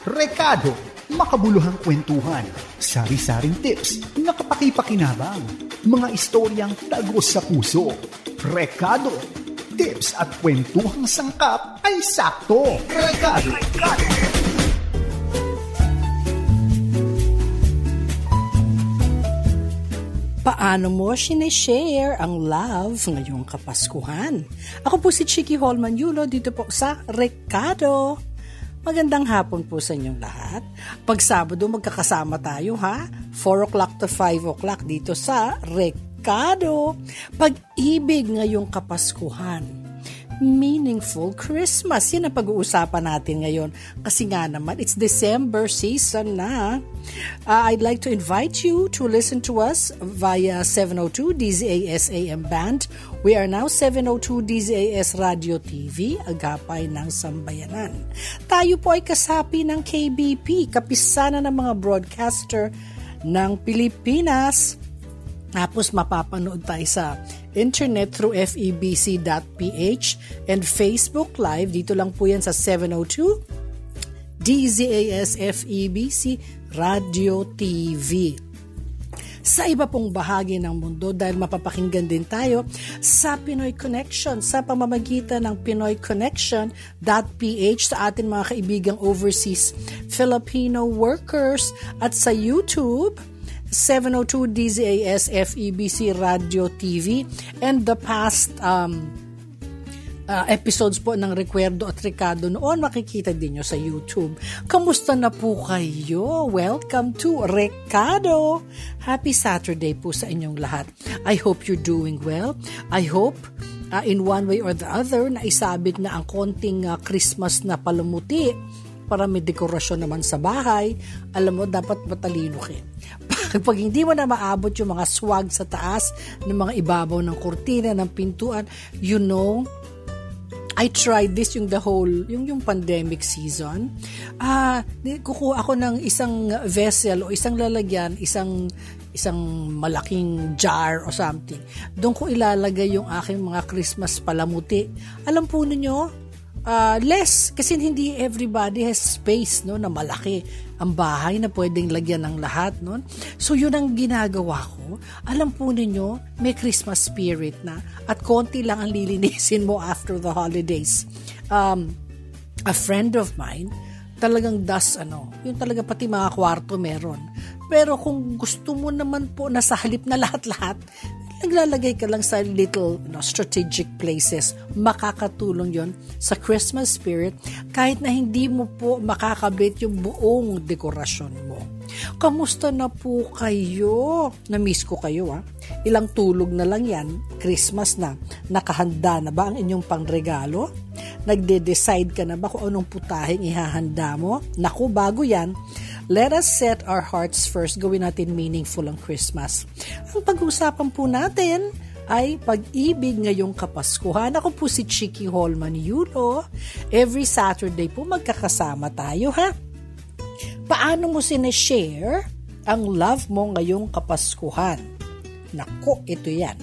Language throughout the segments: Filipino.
Rekado, makabuluhang kwentuhan, sari-saring tips na kapaki-pakinabang, mga istoryang tagos sa puso. Rekado, tips at kwentuhang sangkap ay sakto. Rekado. Paano mo sineshare ang love ngayong Kapaskuhan? Ako po si Chiki Holman Yulo dito po sa Rekado. Magandang hapon po sa inyong lahat. Pag Sabado magkakasama tayo ha, 4 o'clock to 5 o'clock dito sa Rekado. Pag-ibig ngayong Kapaskuhan. Meaningful Christmas. Yan ang pag-uusapan natin ngayon. Kasi nga naman, it's December season na. I'd like to invite you to listen to us via 702 DZAS AM band. We are now 702 DZAS Radio TV, agapay ng Sambayanan. Tayo po ay kasapi ng KBP, kapisanan ng mga broadcaster ng Pilipinas. Tapos mapapanood tayo sa internet through febc.ph and Facebook Live. Dito lang po yan sa 702 DZAS FEBC Radio TV. Sa iba pong bahagi ng mundo dahil mapapakinggan din tayo sa Pinoy Connection sa pamamagitan ng pinoyconnection.ph sa ating mga kaibigang overseas Filipino workers at sa YouTube 702 DZAS FEBC Radio TV and the past episodes po ng Recuerdo at Rekado noon makikita din nyo sa YouTube. Kamusta na po kayo? Welcome to Rekado! Happy Saturday po sa inyong lahat. I hope you're doing well. I hope in one way or the other na isabit na ang konting Christmas na palamuti para may dekorasyon naman sa bahay. Alam mo, dapat matalino kayo. Pag hindi mo na maabot yung mga swag sa taas ng mga ibabaw ng kurtina, ng pintuan, you know, I tried this yung yung pandemic season. Kukuha ako ng isang vessel o isang lalagyan, isang malaking jar o something. Doon ko ilalagay yung aking mga Christmas palamuti. Alam po ninyo, less kasi hindi everybody has space no na malaki ang bahay na pwedeng lagyan ng lahat no. So yun ang ginagawa ko. Alam po ninyo, may Christmas spirit na at konti lang ang lilinisin mo after the holidays. A friend of mine talagang yung talaga pati mga kwarto meron. Pero kung gusto mo naman po na sa halip na lahat-lahat, naglalagay ka lang sa little strategic places. Makakatulong yon sa Christmas spirit kahit na hindi mo po makakabit yung buong dekorasyon mo. Kamusta na po kayo? Na-miss ko kayo Ilang tulog na lang yan, Christmas na. Nakahanda na ba ang inyong pangregalo? Nagde-decide ka na ba kung anong putahing ihahanda mo? Naku, bago yan, let us set our hearts first. Gawin natin meaningful ang Christmas. Ang pag-uusapan po natin ay pag-ibig ngayong Kapaskuhan. Ako po si Chiki Holman Yulo. Every Saturday po magkakasama tayo ha. Paano mo sineshare ang love mo ngayong Kapaskuhan? Naku, ito yan.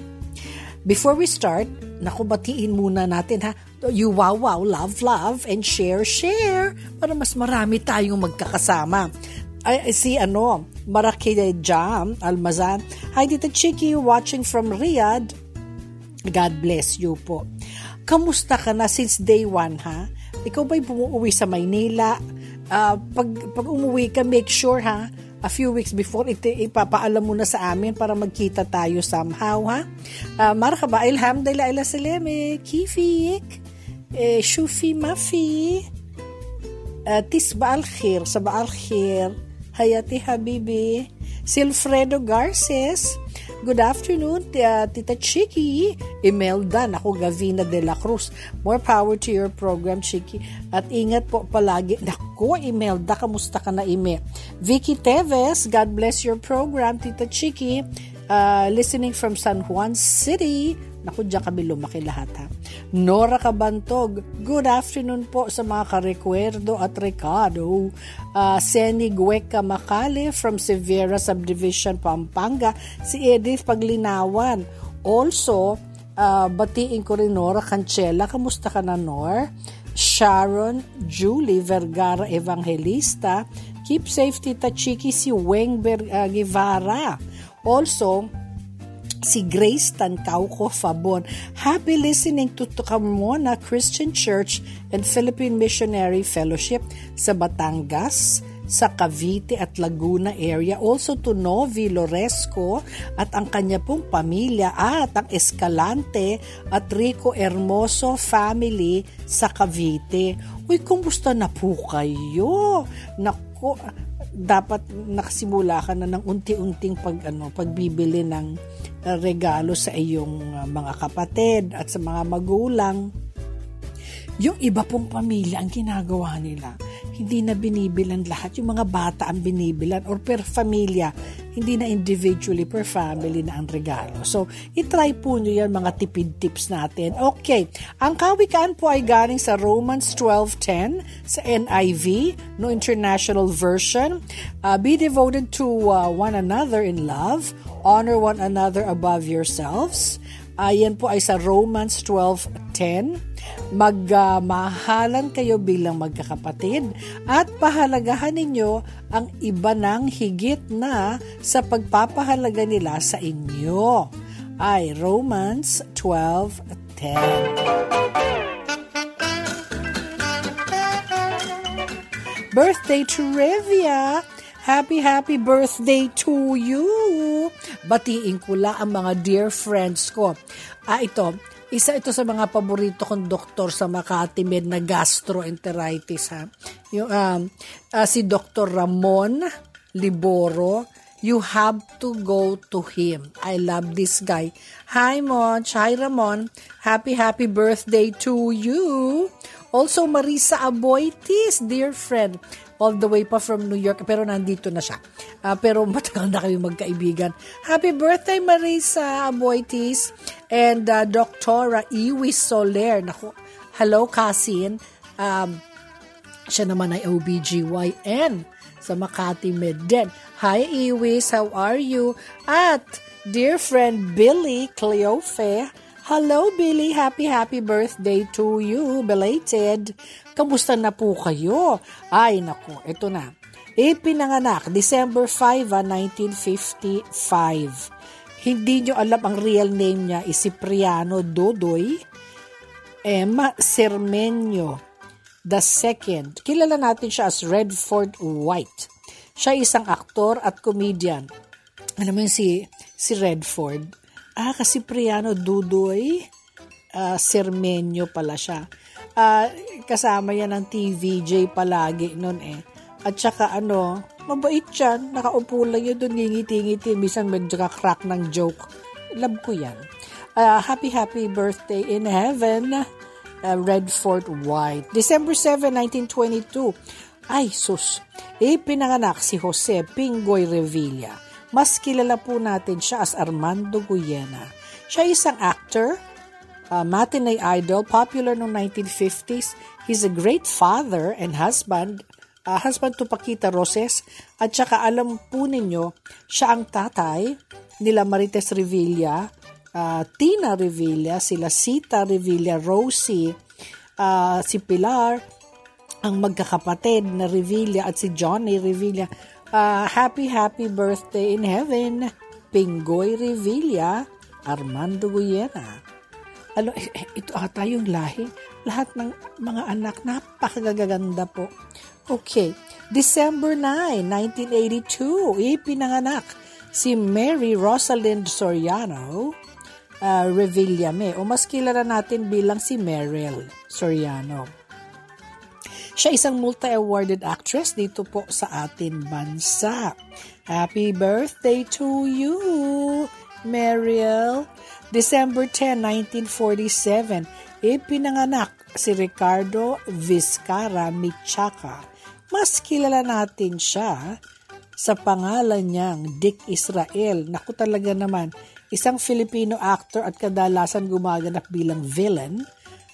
Before we start, batiin muna natin ha. You wow, love, and share. Para mas marami tayong magkakasama. I see Marakide Jam, Almazan. Hi, Tita Chiki, watching from Riyadh. God bless you po. Kamusta ka na since day 1 ha? Ikaw ba'y bumuwi sa Maynila? Pag umuwi ka, make sure ha, a few weeks before, ipapaalam mo na sa amin para magkita tayo somehow, ha? Marhaba, alhamdulillah, ila saleme, kifik, shufi mafi, tisba al-khir, saba al-khir, hayati habibi, Silfredo Garces, good afternoon, Tita Chiki, Imelda, ako Gavina de la Cruz, more power to your program, Chiki, at ingat po palagi. Naku, Imelda, kamusta ka na, Ime? Vicky Teves, God bless your program, Tita Chiki, listening from San Juan City. Naku, diyan kami lumaki lahat ha. Nora Cabantog, good afternoon po sa mga ka-Recuerdo at Rekado. Seni Gueca Macale from Severa Subdivision, Pampanga. Si Edith Paglinawan. Also, batiin ko rin Nora Cancela. Kamusta ka na, Nor? Sharon Julie Vergara Evangelista. Keep safe, Tita Chiki, si Weng Guevara. Also, si Grace Tancauco Fabon. Happy listening to Carmona Christian Church and Philippine Missionary Fellowship sa Batangas, sa Cavite at Laguna area. Also to Novi Loresco at ang kanya pong pamilya at ang Escalante at Rico Hermoso family sa Cavite. Uy, kumusta na po kayo? Naku, dapat nakasimula ka na ng unti-unting pagbibili ng regalo sa iyong mga kapatid at sa mga magulang. Yung iba pong pamilya, ang ginagawa nila, hindi na binibilan lahat. Yung mga bata ang binibilan or per familia, hindi na individually per family na ang regalo. So, itry po nyo yan, mga tipid tips natin. Okay, ang kawikaan po ay galing sa Romans 12:10 sa NIV, no International Version. Be devoted to one another in love. Honor one another above yourselves. Yan po ay sa Romans 12:10. Magmahalan kayo bilang magkakapatid at pahalagahan ninyo ang iba ng higit na sa pagpapahalaga nila sa inyo. Ay Romans 12:10. Birthday trivia! Happy birthday to you! Batiin ko lang ang mga dear friends ko. Isa ito sa mga paborito kong doktor sa Makati Med na gastroenteritis, ha. Yung, si Dr. Ramon Liboro. You have to go to him. I love this guy. Hi, Monch. Hi, Ramon. Happy birthday to you. Also, Marisa Aboitis, dear friend. All the way pa from New York, pero nandito na siya. Pero matagal na kayo magkaibigan. Happy birthday, Marisa Aboitis. And Dr. Iwis Soler. Naku, hello, Kasin. Siya naman ay OBGYN sa Makati Med din. Hi, Iwis. How are you? At dear friend Billy Cleofe. Hello, Billy. Happy birthday to you. Belated. Kamusta na po kayo? Ay, naku, ito na. Pinanganak, December 5, 1955. Hindi nyo alam ang real name niya, Cipriano Dodoy M. Cermeño II. Kilala natin siya as Redford White. Siya isang aktor at comedian. Alam mo si Redford? Kasi Cipriano Dodoy Cermeño pala siya. Kasama yan ng TVJ palagi nun eh. At saka mabait yan. Nakaupo lang yun doon, ngingiti-ngiti. Minsan medyo crack ng joke. Love ko yan. Happy birthday in heaven, Redford White. December 7, 1922. Ay, sus. Pinanganak si Jose Pingoy Revilla. Mas kilala po natin siya as Armando Guyena. Siya isang actor, matinee idol, popular noong 1950s. He's a great father and husband to Paquita Roses. At saka alam po ninyo, siya ang tatay nila Marites Revilla, Tina Revilla, sila Sita Revilla, Rosie, si Pilar, ang magkakapatid na Revilla at si Johnny Revilla. Happy birthday in heaven, Pingoy Revilla, Armando Guyena. Ito ata yung lahi. Lahat ng mga anak, napakagaganda po. Okay, December 9, 1982, pinanganak si Mary Rosalind Soriano Revillame, o mas kilala natin bilang si Meryl Soriano. Siya isang multi-awarded actress dito po sa atin bansa. Happy birthday to you, Meryl. December 10, 1947, pinanganak si Ricardo Vizcarra Michaca. Mas kilala natin siya sa pangalan niyang Dick Israel. Naku, talaga naman, isang Filipino actor at kadalasan gumaganap bilang villain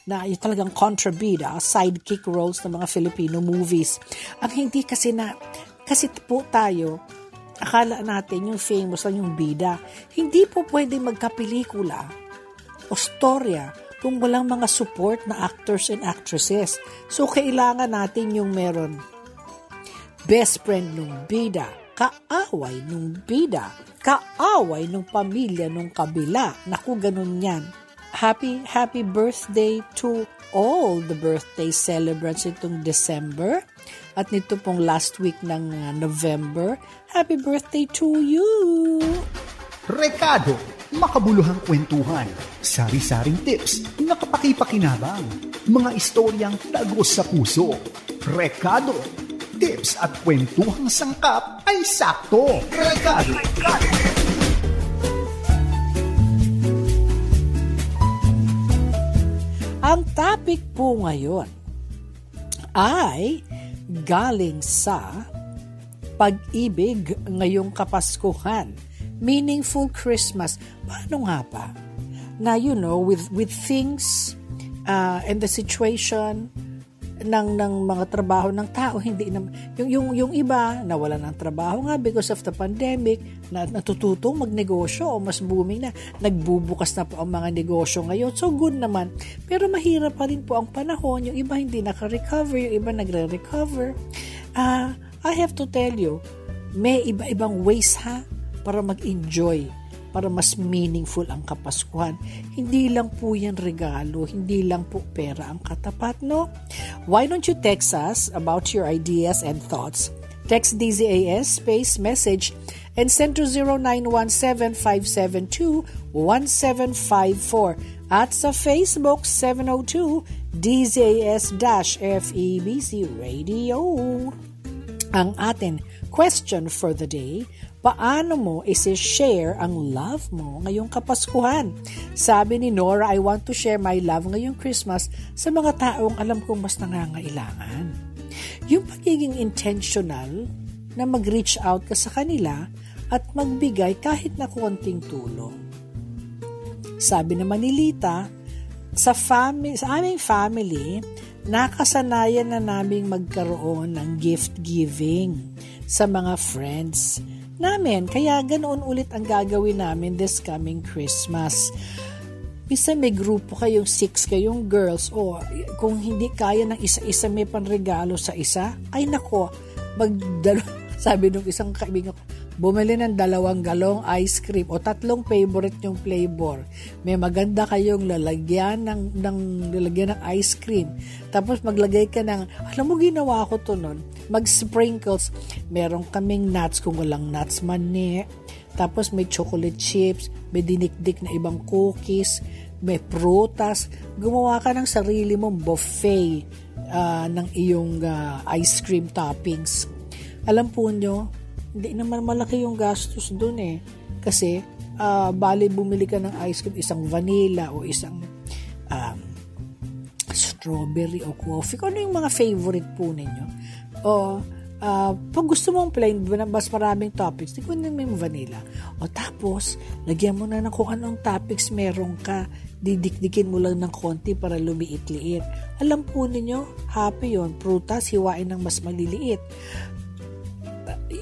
na yung talagang kontrabida, sidekick roles ng mga Filipino movies. Ang hindi kasi po tayo, akala natin yung famous lang yung bida. Hindi po pwede magkapelikula o storya kung walang mga support na actors and actresses. So, kailangan natin yung meron best friend nung bida, kaaway nung bida, kaaway nung pamilya nung kabila. Naku, ganun yan. Happy birthday to all the birthday celebrants itong December at nito pong last week ng November. Happy birthday to you! Rekado, makabuluhang kwentuhan, sari-saring tips na kapaki-pakinabang, mga istoryang tagos sa puso. Rekado, tips at kwentuhang sangkap ay sakto. Rekado. Ang topic po ngayon ay galing sa pag-ibig ngayong Kapaskuhan. Meaningful Christmas. Paano nga ba? Na with things and the situation ng mga trabaho ng tao, hindi na yung iba nawalan ng trabaho nga because of the pandemic, na natututong magnegosyo o mas booming na, nagbubukas na po ang mga negosyo ngayon. So good naman. Pero mahirap pa rin po ang panahon. Yung iba hindi naka-recover, yung iba nagre-recover. I have to tell you, may iba-ibang ways para mag-enjoy, para mas meaningful ang Kapaskuhan. Hindi lang po yan regalo, hindi lang po pera ang katapat, no? Why don't you text us about your ideas and thoughts? Text DZAS space message and send to 0917-572-1754 at sa Facebook 702 DZAS-FEBC Radio. Ang atin question for the day, paano mo isi-share ang love mo ngayong Kapaskuhan? Sabi ni Nora, I want to share my love ngayong Christmas sa mga taong alam kong mas nangangailangan. Yung pagiging intentional na mag-reach out ka sa kanila at magbigay kahit na konting tulong. Sabi naman ni Lita, sa aming family, nakasanayan na naming magkaroon ng gift giving sa mga friends namin. Kaya ganoon ulit ang gagawin namin this coming Christmas. Bisa may grupo kayong 6 kayong girls o kung hindi kaya ng isa-isa may panregalo sa isa, ay nako, sabi nung isang kaibigan ko, bumili ng 2 galong ice cream o 3 favorite yung flavor. May maganda kayong lalagyan ng ice cream. Tapos maglagay ka ng, alam mo ginawa ko to nun, mag-sprinkles. Meron kaming nuts kung walang nuts mani. Tapos may chocolate chips, may dinikdik na ibang cookies, may prutas. Gumawa ka ng sarili mong buffet ng iyong ice cream toppings. Alam po nyo, hindi naman malaki yung gastos dun eh. Kasi, bali bumili ka ng ice cream, isang vanilla o isang strawberry o coffee. Ano yung mga favorite po ninyo? O, pag gusto mong plain, mas maraming toppings, di ko naman yung vanilla. O tapos, lagyan mo na ng kung anong toppings meron ka, didikdikin mo lang ng konti para lumiit-liit. Alam po ninyo, happy yon, prutas, hiwain ng mas maliliit.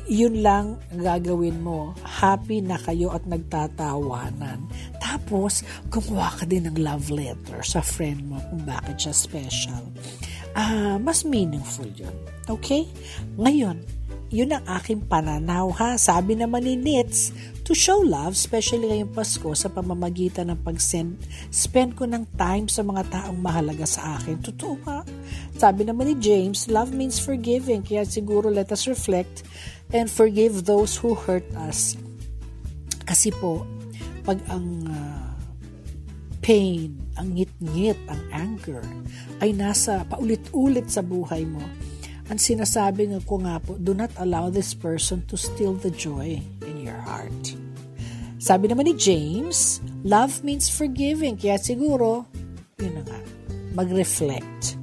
Yun lang ang gagawin mo. Happy na kayo at nagtatawanan. Tapos, gumawa ka din ng love letter sa friend mo kung bakit siya special. Mas meaningful yun. Okay? Ngayon, yun ang aking pananaw ha. Sabi naman ni Nitz, to show love, especially ngayong Pasko, sa pamamagitan ng spend ko ng time sa mga taong mahalaga sa akin. Totoo nga. Sabi naman ni James, love means forgiving. Kaya siguro let us reflect and forgive those who hurt us. Kasi po, pag ang pain, ang ngit-ngit, ang anger, ay nasa paulit-ulit sa buhay mo, ang sinasabi ko nga po, do not allow this person to steal the joy in your heart. Sabi naman ni James, love means forgiving. Kaya siguro, yun na nga, mag-reflect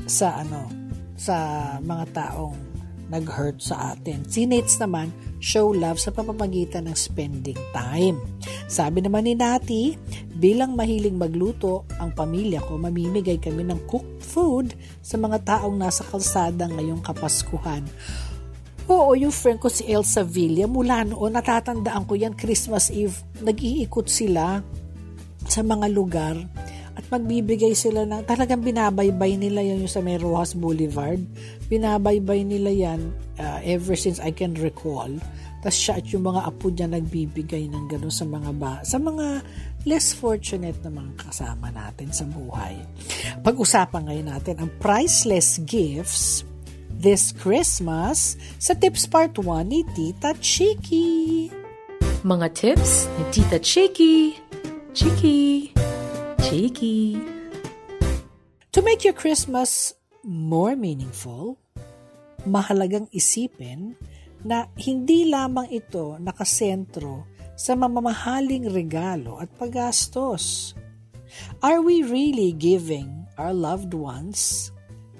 sa mga taong nag-hurt sa atin. Si Nates naman, show love sa pamamagitan ng spending time. Sabi naman ni Nati, bilang mahiling magluto ang pamilya ko, mamimigay kami ng cooked food sa mga taong nasa kalsada ngayong Kapaskuhan. Oo, yung friend ko si Elsa Villa, mula noon, natatandaan ko yan, Christmas Eve, nag-iikot sila sa mga lugar At magbibigay sila ng, talagang binabaybay nila yan yung sa may Rojas Boulevard. Binabaybay nila yan ever since I can recall. Tapos siya at yung mga apo niya nagbibigay ng gano'n sa mga less fortunate na mga kasama natin sa buhay. Pag-usapan ngayon natin ang priceless gifts this Christmas sa Tips Part 1 ni Tita Chiki. Mga tips ni Tita Chiki. Chiki. Chiki. To make your Christmas more meaningful, mahalagang isipin na hindi lamang ito nakasentro sa mamamahaling regalo at paggastos. Are we really giving our loved ones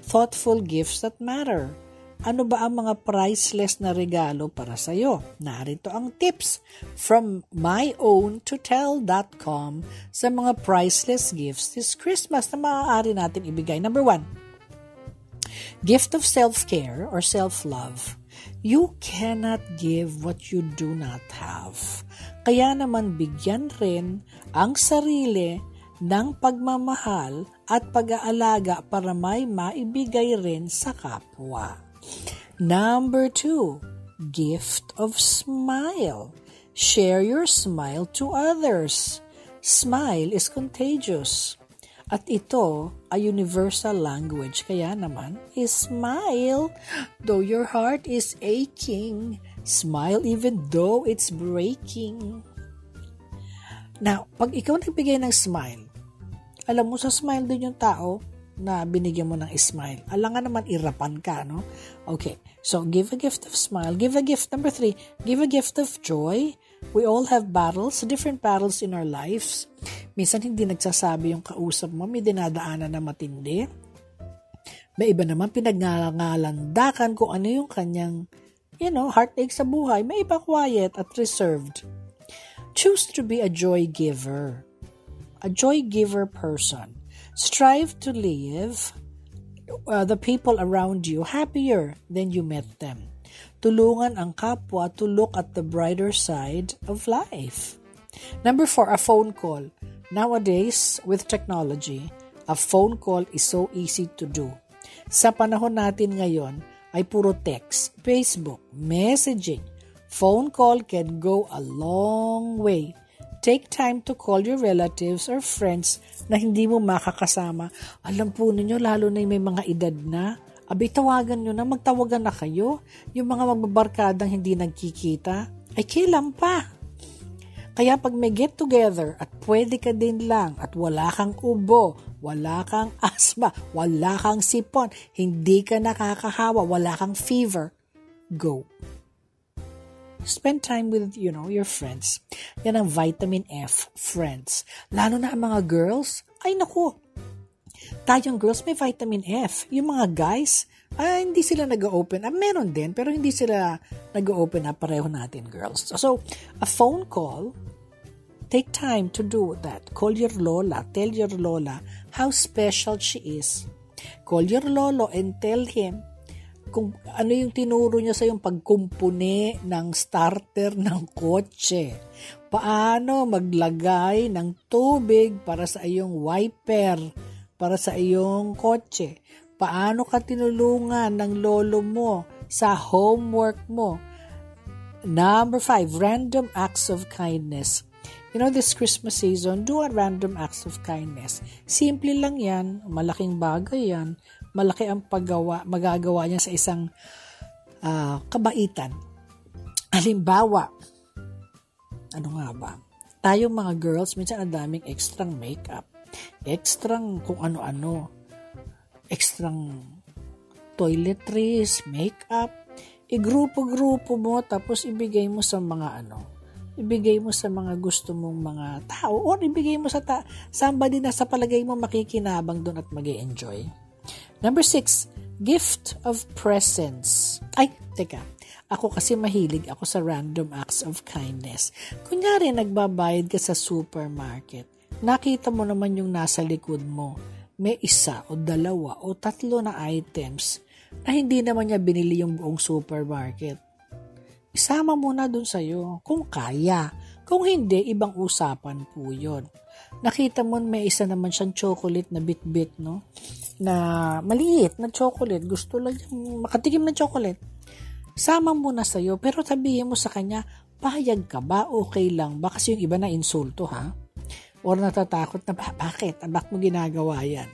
thoughtful gifts that matter? Ano ba ang mga priceless na regalo para sa iyo? Narito ang tips from myowntoTell.com sa mga priceless gifts this Christmas na maaari natin ibigay. Number 1, gift of self-care or self-love. You cannot give what you do not have. Kaya naman bigyan rin ang sarili ng pagmamahal at pag-aalaga para may maibigay rin sa kapwa. Number 2, gift of smile. Share your smile to others. Smile is contagious. At ito ay universal language. Kaya naman, smile though your heart is aching. Smile even though it's breaking. Now, pag ikaw nagbigay ng smile, alam mo sa smile din yung tao na binigyan mo ng smile. Alangan naman irapan ka, no? Okay, so give a gift of smile. Give a gift, number 3, give a gift of joy. We all have battles, different battles in our lives. Minsan hindi nagsasabi yung kausap mo, may dinadaanan na matindi. May iba naman pinagngalandakan kung ano yung kanyang, heartache sa buhay. May iba quiet at reserved. Choose to be a joy giver. A joy giver person. Strive to leave the people around you happier than you met them. Tulungan ang kapwa to look at the brighter side of life. Number 4, a phone call. Nowadays, with technology, a phone call is so easy to do. Sa panahon natin ngayon, ay puro text, Facebook, messaging. Phone call can go a long way. Take time to call your relatives or friends na hindi mo makakasama. Alam po ninyo, lalo na may mga edad na, abay tawagan nyo na, magtawagan na kayo. Yung mga magbabarkadang hindi nagkikita, ay kailan pa? Kaya pag may get together at pwede ka din lang at wala kang ubo, wala kang asma, wala kang sipon, hindi ka nakakahawa, wala kang fever, go. Spend time with, your friends. Yan ang vitamin F, friends. Lalo na ang mga girls, ay naku, tayong girls may vitamin F. Yung mga guys, hindi sila nag-open up. Meron din, pero hindi sila nag-open up pareho natin, girls. So, a phone call, take time to do that. Call your lola. Tell your lola how special she is. Call your lolo and tell him kung ano yung tinuro niya sa yung pagkumpune ng starter ng kotse. Paano maglagay ng tubig para sa iyong wiper, para sa iyong kotse. Paano ka tinulungan ng lolo mo sa homework mo. Number 5, random acts of kindness. This Christmas season, do a random acts of kindness. Simple lang yan, malaking bagay yan, malaki ang magagawa niya sa isang kabaitan. Halimbawa, ano nga ba? Tayong mga girls, minsan ang daming extrang makeup, extrang kung ano-ano, extrang toiletries, makeup, igrupo-grupo mo, tapos ibigay mo sa mga ibigay mo sa mga gusto mong mga tao or ibigay mo sa somebody na sa palagay mo makikinabang doon at mag-e-enjoy. Number 6, gift of presents. Ay, teka. Ako kasi mahilig ako sa random acts of kindness. Kunyari, nagbabayad ka sa supermarket. Nakita mo naman yung nasa likod mo. May 1 o 2 o 3 na items na hindi naman niya binili yung buong supermarket. Isama mo na dun sa'yo kung kaya. Kung hindi, ibang usapan po yun. nakita mo may isa naman siyang chocolate na bit-bit, no? Na maliit na chocolate, gusto lang makatikim ng chocolate. Sama mo na sa'yo, pero sabihin mo sa kanya, pahayag ka ba? Okay lang ba? Kasi yung iba na insulto, ha? Or natatakot na, bakit? Bakit mo ginagawa yan?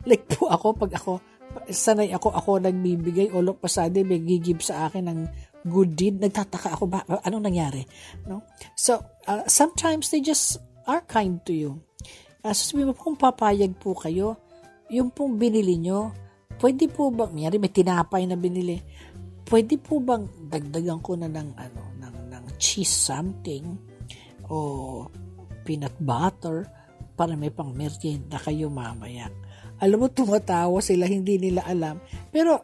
Like po ako, pag ako, sanay ako nagbibigay, all of a sudden, may gigib sa akin ng good deed, nagtataka ako, anong nangyari? No? So, sometimes they just are kind to you. So, sabihin mo, kung papayag po kayo, yung pong binili nyo, pwede po bang, may tinapay na binili, pwede po bang dagdagan ko na ng cheese something, o peanut butter, para may pang merienda kayo mamaya. Alam mo, tumatawa sila, hindi nila alam. Pero,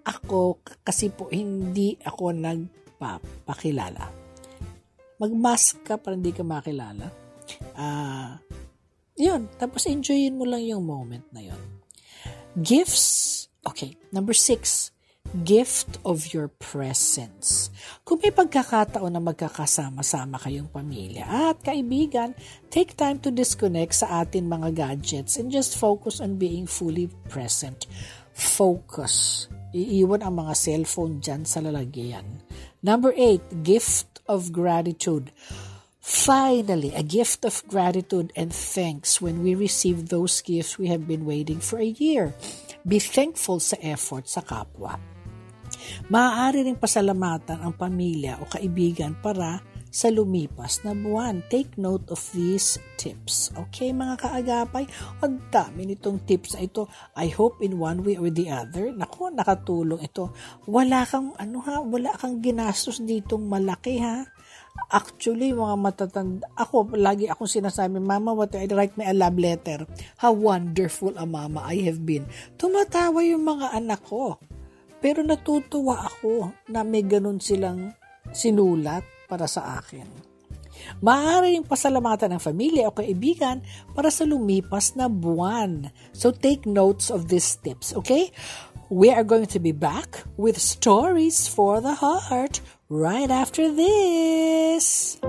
ako, kasi po, hindi ako nagpapakilala. Mag-mask ka para hindi ka makilala. Yun. Tapos, enjoyin mo lang yung moment na yun. Gifts. Okay. Number 6. Gift of your presence. Kung may pagkakataon na magkakasama-sama kayong pamilya at kaibigan, take time to disconnect sa atin mga gadgets and just focus on being fully present. Focus. Iiwan ang mga cellphone dyan sa lalagyan. Number 8, gift of gratitude. Finally, a gift of gratitude and thanks when we receive those gifts we have been waiting for a year. Be thankful sa effort sa kapwa. Maaari ring pasalamatan ang pamilya o kaibigan para sa lumipas na buwan. Take note of these tips. Okay, mga kaagapay? Ang dami nitong tips na ito. I hope in one way or the other, naku, nakatulong ito. Wala kang ginastos ditong malaki, ha? Actually, mga matatanda, lagi akong sinasabi, Mama, what I write me a love letter. How wonderful a mama I have been. Tumatawa yung mga anak ko. Pero natutuwa ako na may ganun silang sinulat para sa akin. Maaaring pasalamatan ng pamilya o kaibigan para sa lumipas na buwan. So take notes of these tips, okay? We are going to be back with stories for the heart right after this.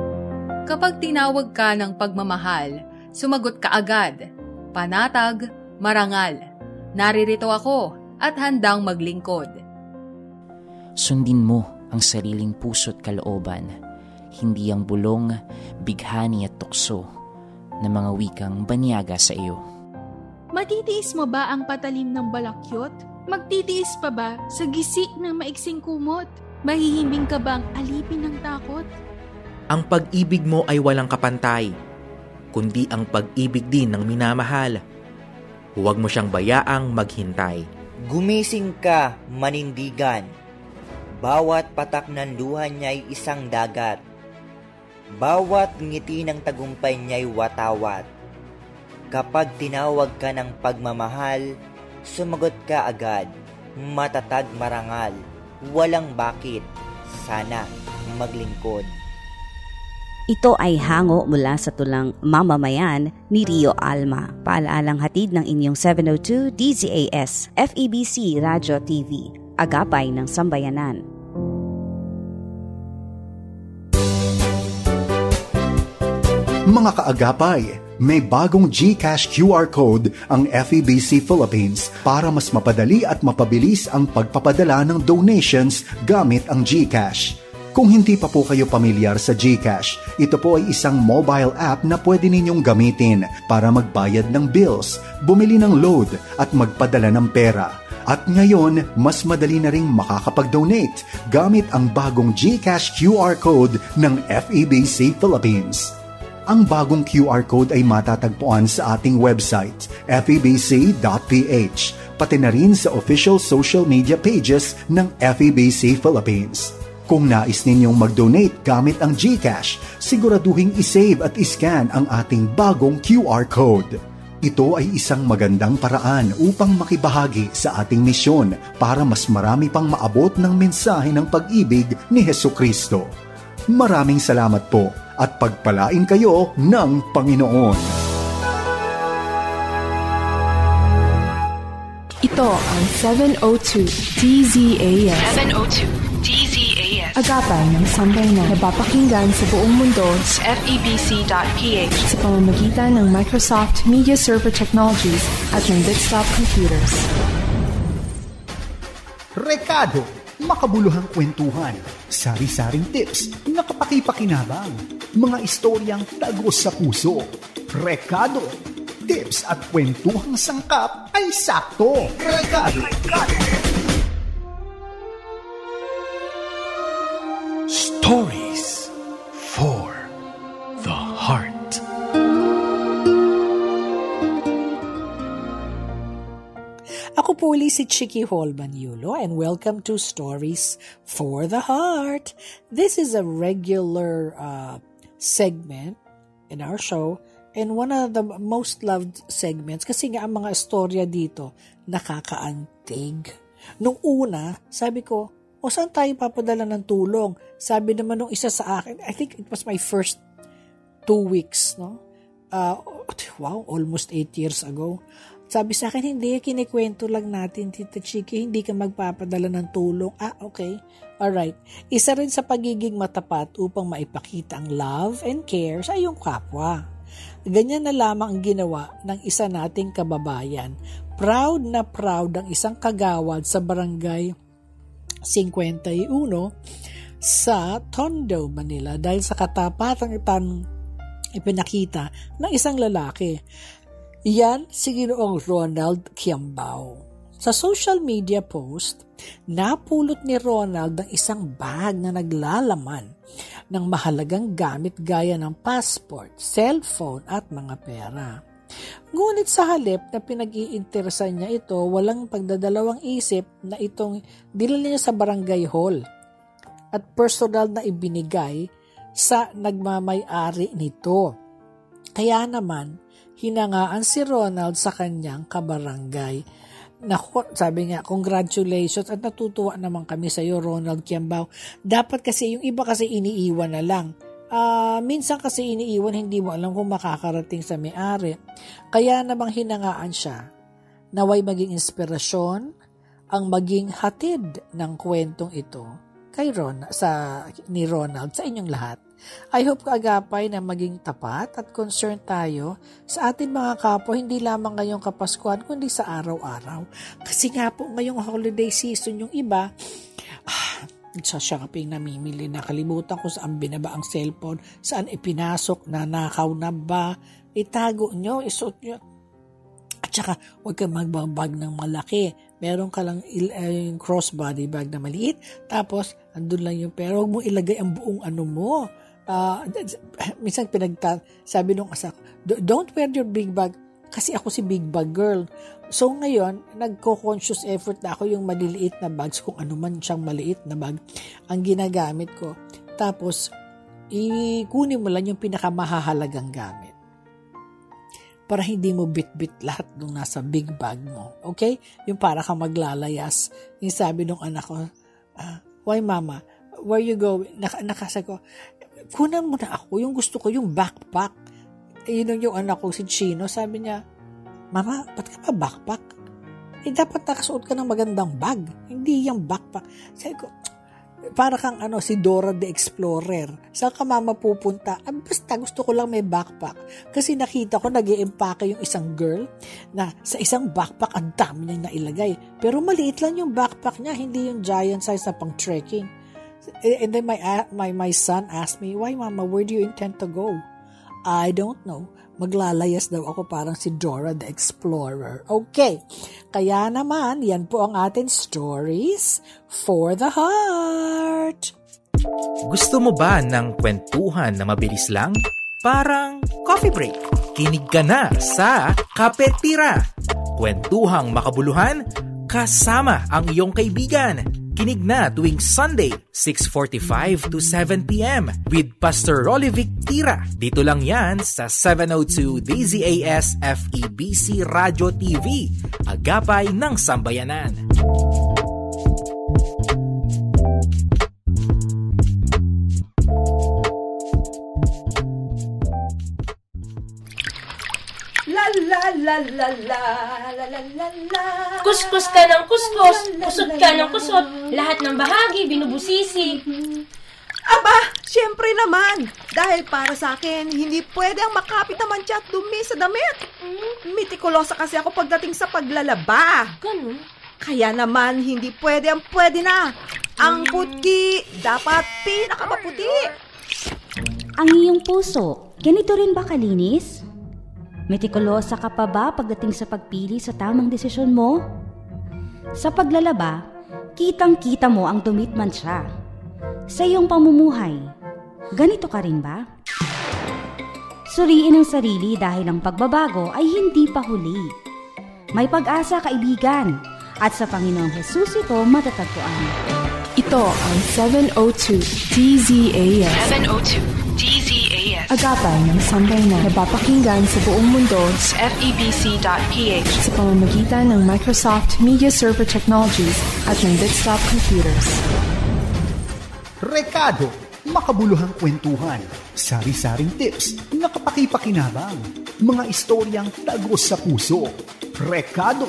Kapag tinawag ka ng pagmamahal, sumagot ka agad. Panatag, marangal. Naririto ako at handang maglingkod. Sundin mo ang sariling puso't kalooban, hindi ang bulong, bighani at tukso na mga wikang banyaga sa iyo. Matitiis mo ba ang patalim ng balakyot? Magtitiis pa ba sa gisik ng maiksing kumot? Mahihimbing ka bang alipin ng takot? Ang pag-ibig mo ay walang kapantay, kundi ang pag-ibig din ng minamahal. Huwag mo siyang bayaang maghintay. Gumising ka, manindigan. Bawat patak ng luha niya'y isang dagat. Bawat ngiti ng tagumpay niya'y watawat. Kapag tinawag ka ng pagmamahal, sumagot ka agad. Matatag marangal. Walang bakit. Sana maglingkod. Ito ay hango mula sa tulang Mamamayan ni Rio Alma. Paalaalang hatid ng inyong 702 DZAS FEBC Radio TV. Agapay ng Sambayanan. Mga kaagapay, may bagong GCash QR code ang FEBC Philippines para mas mapadali at mapabilis ang pagpapadala ng donations gamit ang GCash. Kung hindi pa po kayo pamilyar sa GCash, ito po ay isang mobile app na pwede ninyong gamitin para magbayad ng bills, bumili ng load at magpadala ng pera. At ngayon, mas madali na ring makakapag-donate gamit ang bagong GCash QR code ng FEBC Philippines. Ang bagong QR code ay matatagpuan sa ating website, febc.ph, pati na rin sa official social media pages ng FEBC Philippines. Kung nais ninyong mag-donate gamit ang GCash, siguraduhin isave at iscan ang ating bagong QR code. Ito ay isang magandang paraan upang makibahagi sa ating misyon para mas marami pang maabot ng mensahe ng pag-ibig ni Hesukristo. Maraming salamat po at pagpalain kayo ng Panginoon. Ito ang 702 DZAS. 702 DZAS. Agapay ng sambayanan na napapakinggan sa buong mundo sa FEBC.ph sa pamamagitan ng Microsoft Media Server Technologies at ng Desktop Computers. Rekado, makabuluhang kwentuhan, sari-saring tips na kapaki-pakinabang, mga istoryang tagos sa puso. Rekado, tips at kwentuhang sangkap ay sakto. Rekado. Stories for the heart. Ako po ulit si Chiki Holman-Yulo and welcome to Stories for the Heart. This is a regular segment in our show and one of the most loved segments kasi nga ang mga istorya dito nakakaantig. Nung una, sabi ko, saan tayo papadala ng tulong? Sabi naman nung isa sa akin, I think it was my first 2 weeks, no? Wow, almost 8 years ago. Sabi sa akin, hindi, kinikwento lang natin, Tita Chiki, hindi ka magpapadala ng tulong. Okay. Alright. Isa rin sa pagiging matapat upang maipakita ang love and care sa iyong kapwa. Ganyan na lamang ang ginawa ng isa nating kababayan. Proud na proud ang isang kagawad sa barangay 51 sa Tondo, Manila dahil sa katapatang ipinakita ng isang lalaki. Yan si Ginoong Ronald Kiambao. Sa social media post, napulot ni Ronald ang isang bag na naglalaman ng mahalagang gamit gaya ng passport, cellphone at mga pera. Ngunit sa halip na pinag-iinteresan niya ito, walang pagdadalawang isip na itong dinala niya sa barangay hall at personal na ibinigay sa nagmamay-ari nito. Kaya naman, hinangaan si Ronald sa kanyang kabarangay. Naku, sabi nga, congratulations at natutuwa naman kami sa iyo, Ronald Kiambao. Dapat kasi, yung iba kasi iniiwan na lang. Minsan kasi iniiwan, hindi mo alam kung makakarating sa may-ari. Kaya namang hinangaan siya. Naway maging inspirasyon ang maging hatid ng kwentong ito kay ni Ronald sa inyong lahat. I hope kaagapay na maging tapat at concerned tayo sa ating mga kapwa, hindi lamang ngayong Kapaskuhan, kundi sa araw-araw. Kasi nga po ngayong holiday season, yung iba, sa shopping namimili, nakalimutan ko saan binaba ang cellphone, saan ipinasok, nanakaw na ba, itago nyo, isuot nyo. At saka, huwag kang magbabag ng malaki. Meron ka lang yung crossbody bag na maliit, tapos, andun lang yung pera, huwag mo ilagay ang buong ano mo. Minsan sabi nung asa ko, don't wear your big bag, kasi ako si big bag girl. So ngayon, nagko-conscious effort na ako yung maliliit na bags, kung ano man siyang maliit na bag, ang ginagamit ko. Tapos, ikunin mo lang yung pinakamahalagang gamit. Para hindi mo bit-bit lahat nung nasa big bag mo. Okay? Yung para ka maglalayas. Yung sabi nung anak ko, why mama, where you go? Nakasa ko, kunan mo na ako, yung gusto ko, yung backpack. Yun yung anak ko, si Chino, sabi niya, Mama, ba't ka ba backpack? Dapat nakasuot ka ng magandang bag. Hindi yung backpack. Sabi ko, para kang si Dora the Explorer. Saan ka mama pupunta? Basta gusto ko lang may backpack. Kasi nakita ko nag-i-empake yung isang girl na sa isang backpack ang dami niyang nailagay. Pero maliit lang yung backpack niya, hindi yung giant size na pang trekking. And then my son asked me, why mama, where do you intend to go? I don't know. Maglalayas daw ako parang si Dora the Explorer. Okay. Kaya naman, yan po ang ating Stories for the Heart. Gusto mo ba ng kwentuhan na mabilis lang? Parang coffee break. Kinig ka na sa Kape Tira. Kwentuhang makabuluhan kasama ang iyong kaibigan. Kinig na tuwing Sunday, 6:45 to 7 p.m. with Pastor Rolivic Tira. Dito lang yan sa 702 DZAS FEBC Radio TV. Agapay ng Sambayanan. La la la la la la la la la. Kuskus ka ng kuskus, kusot ka ng kusot, lahat ng bahagi binubusisi. Aba, syempre naman. Dahil para sa akin, hindi pwede ang makapit na mancha at dumi sa damit. Mitikulosa kasi ako pagdating sa paglalaba. Ganun? Kaya naman, hindi pwede ang pwede na. Ang puti, dapat pinakamaputi. Ang iyong puso, ganito rin ba kalinis? Mitikulosa ka pa ba pagdating sa pagpili sa tamang desisyon mo? Sa paglalaba, kitang-kita mo ang dumit mancha. Sa iyong pamumuhay, ganito ka rin ba? Suriin ang sarili dahil ang pagbabago ay hindi pa huli. May pag-asa, kaibigan, at sa Panginoong Hesus ito matatagpuan. Ito ang 702 DZAS. 702 DZAS. Agapan ng sambayanan na napapakinggan sa buong mundo sa FEBC.ph sa pamamagitan ng Microsoft Media Server Technologies at ng Desktop Computers. Rekado, makabuluhang kwentuhan, sari-saring tips na kapaki-pakinabang, mga istoryang tagos sa puso. Rekado,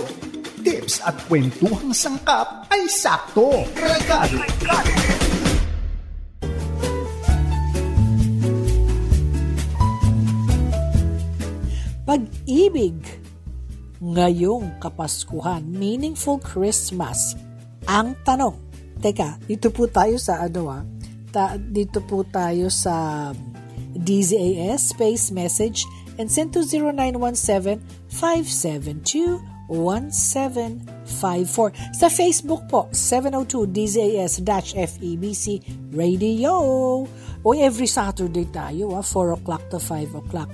tips at kwentuhang sangkap ay sakto. Rekado. Pag-ibig, ngayong Kapaskuhan, meaningful Christmas. Ang tanong, teka, dito po tayo sa dito po tayo sa DZAS space message and send to 0917-572-1754. Sa Facebook po, 702 DZAS-FEBC Radio. O every Saturday tayo, 4 o'clock to 5 o'clock.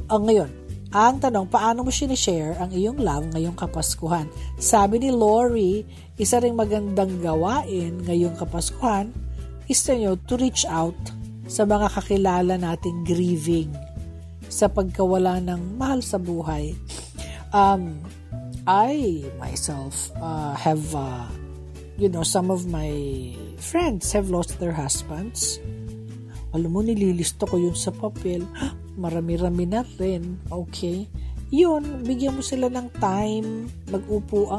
Ngayon, ang tanong, paano mo sinishare ang iyong love ngayong Kapaskuhan? Sabi ni Lori, isa ring magandang gawain ngayong Kapaskuhan is to reach out sa mga kakilala nating grieving sa pagkawala ng mahal sa buhay. I myself have, some of my friends have lost their husbands. Alam mo, nililisto ko yun sa papel. Marami-rami na rin. Okay? Yun, bigyan mo sila ng time. Upo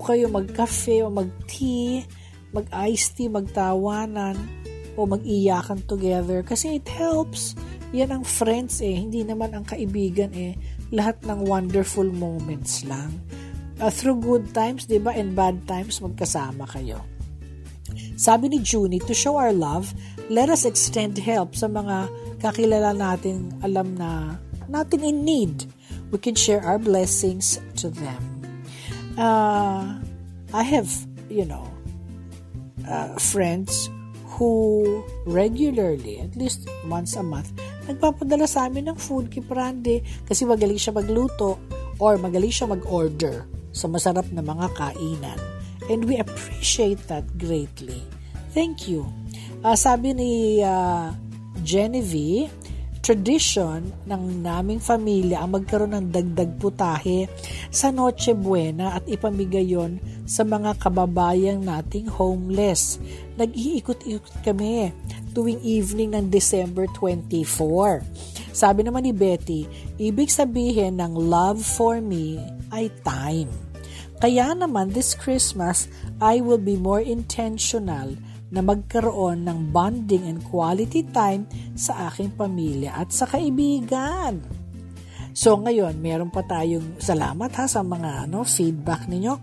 kayo, mag-cafe o mag-tea, mag-iced tea, magtawanan, o mag-iyakan together. Kasi it helps. Yan ang friends hindi naman ang kaibigan lahat ng wonderful moments lang. Through good times, diba, and bad times, magkasama kayo. Sabi ni Junie, to show our love, let us extend help sa mga kakilala natin, alam na natin in need. We can share our blessings to them. I have, friends who regularly, at least once a month, nagpapadala sa amin ng food kay Prande kasi magaling siya magluto or magaling siya mag-order sa masarap na mga kainan. And we appreciate that greatly. Thank you. Sabi ni Genevieve, tradition ng naming pamilya ang magkaroon ng dagdag putahe sa Noche Buena at ipamigay yon sa mga kababayang nating homeless. Nag-iikot-ikot kami tuwing evening ng December 24. Sabi naman ni Betty, ibig sabihin ng love for me ay time. Kaya naman this Christmas, I will be more intentional na magkaroon ng bonding and quality time sa aking pamilya at sa kaibigan. So ngayon, meron pa tayong salamat sa mga feedback ninyo